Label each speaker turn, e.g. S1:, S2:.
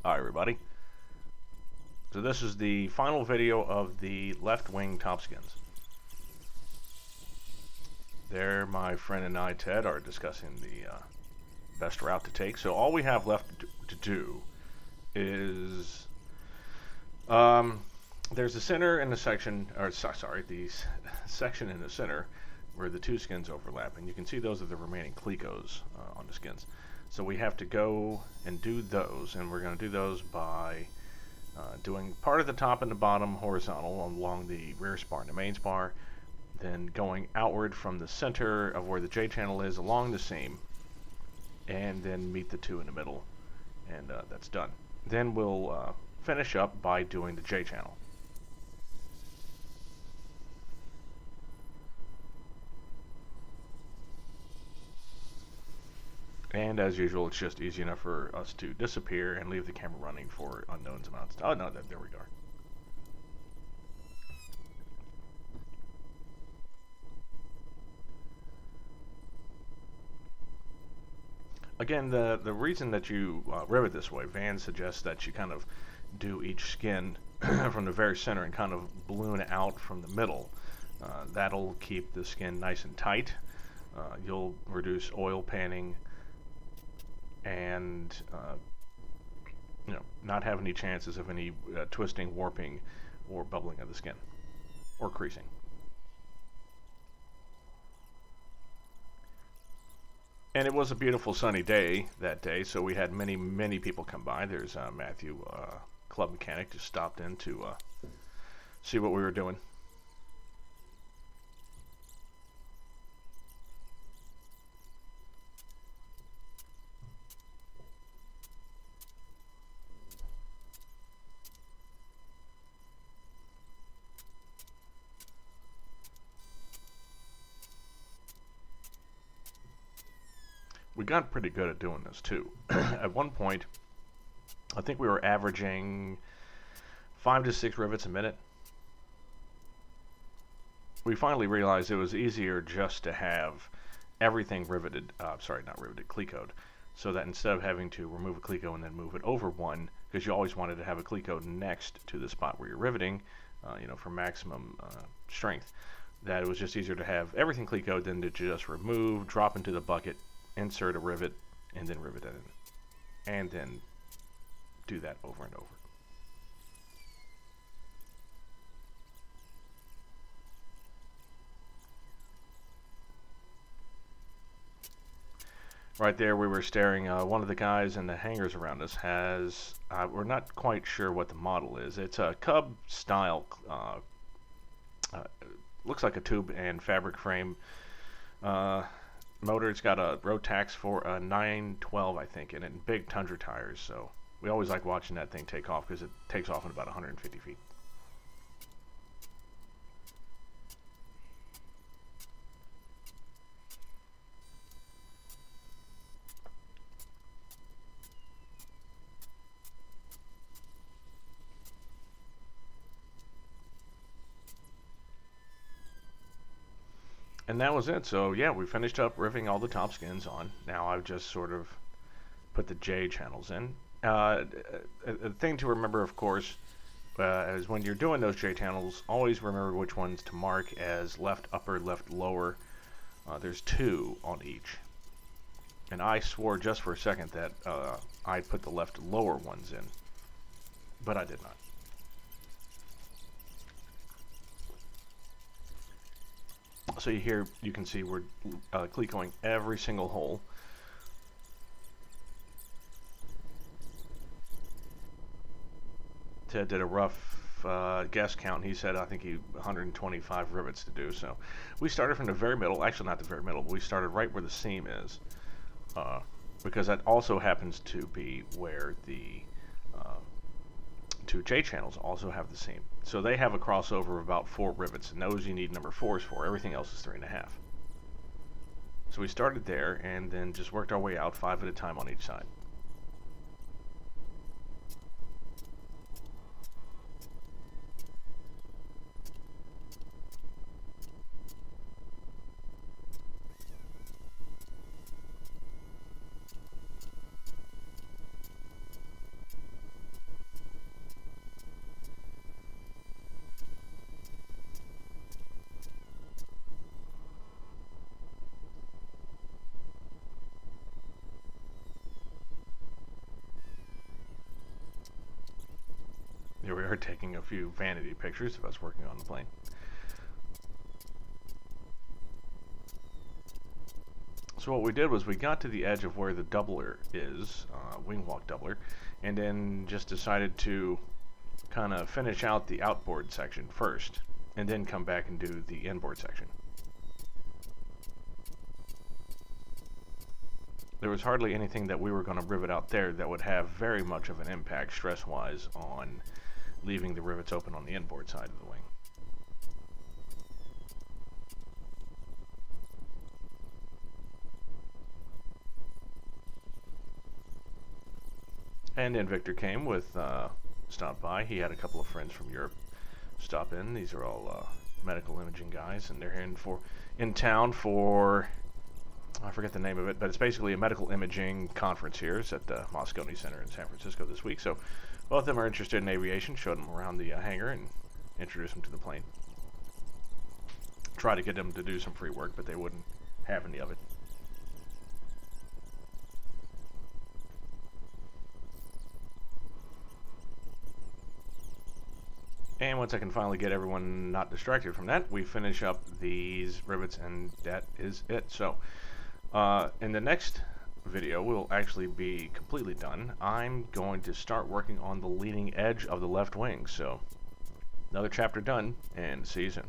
S1: Hi everybody. So this is the final video of the left wing top skins. There my friend and I, Ted, are discussing the best route to take. So all we have left to do is there's the center in the section, or sorry, the section in the center where the two skins overlap, and you can see those are the remaining Clicos on the skins. So we have to go and do those, and we're going to do those by doing part of the top and the bottom horizontal along the rear spar and the main spar, then going outward from the center of where the J channel is along the seam, and then meet the two in the middle, and that's done. Then we'll finish up by doing the J channel. And as usual, it's just easy enough for us to disappear and leave the camera running for unknowns amounts. Oh no, there we go. Again, the reason that you rivet this way, Van suggests that you kind of do each skin from the very center and kind of balloon out from the middle. That'll keep the skin nice and tight. You'll reduce oil panning and not have any chances of any twisting, warping, or bubbling of the skin, or creasing. And it was a beautiful sunny day that day, so we had many people come by. There's Matthew, club mechanic, just stopped in to see what we were doing. We got pretty good at doing this too. At one point, I think we were averaging 5 to 6 rivets a minute. We finally realized it was easier just to have everything riveted, not riveted, Clicoed, so that instead of having to remove a Clico and then move it over one, because you always wanted to have a Clico next to the spot where you're riveting, for maximum strength, that it was just easier to have everything Clicoed than to just remove, drop into the bucket, insert a rivet, and then rivet it in, and then do that over and over. Right there we were staring, one of the guys in the hangars around us has, we're not quite sure what the model is. It's a Cub style, looks like a tube and fabric frame motor. It's got a Rotax for a 912, I think, in it, and big Tundra tires, so we always like watching that thing take off because it takes off in about 150 feet. And that was it. So yeah, we finished up riveting all the top skins on. Now I've just sort of put the J channels in. A thing to remember, of course, is when you're doing those J channels, always remember which ones to mark as left upper, left lower. There's 2 on each. And I swore just for a second that I'd put the left lower ones in, but I did not. So you can see we're Clicoing every single hole. Ted did a rough guess count. He said, I think 125 rivets to do. So we started from the very middle. Actually, not the very middle, but we started right where the seam is, because that also happens to be where the 2 J channels also have the seam. So they have a crossover of about 4 rivets, and those you need number 4s for. Everything else is 3.5. So we started there and then just worked our way out 5 at a time on each side. Here we are taking a few vanity pictures of us working on the plane. So what we did was we got to the edge of where the doubler is, wing walk doubler, and then just decided to kind of finish out the outboard section first, and then come back and do the inboard section. There was hardly anything that we were going to rivet out there that would have very much of an impact stress-wise on leaving the rivets open on the inboard side of the wing. And then Victor came with, stopped by. He had a couple of friends from Europe stop in. These are all medical imaging guys, and they're in town for, I forget the name of it, but it's basically a medical imaging conference here. It's at the Moscone Center in San Francisco this week. So both of them are interested in aviation. Showed them around the hangar and introduced them to the plane. Tried to get them to do some free work, but they wouldn't have any of it. And once I can finally get everyone not distracted from that, we finish up these rivets, and that is it. So, in the next video, we'll actually be completely done. I'm going to start working on the leading edge of the left wing. So, another chapter done, and see you soon.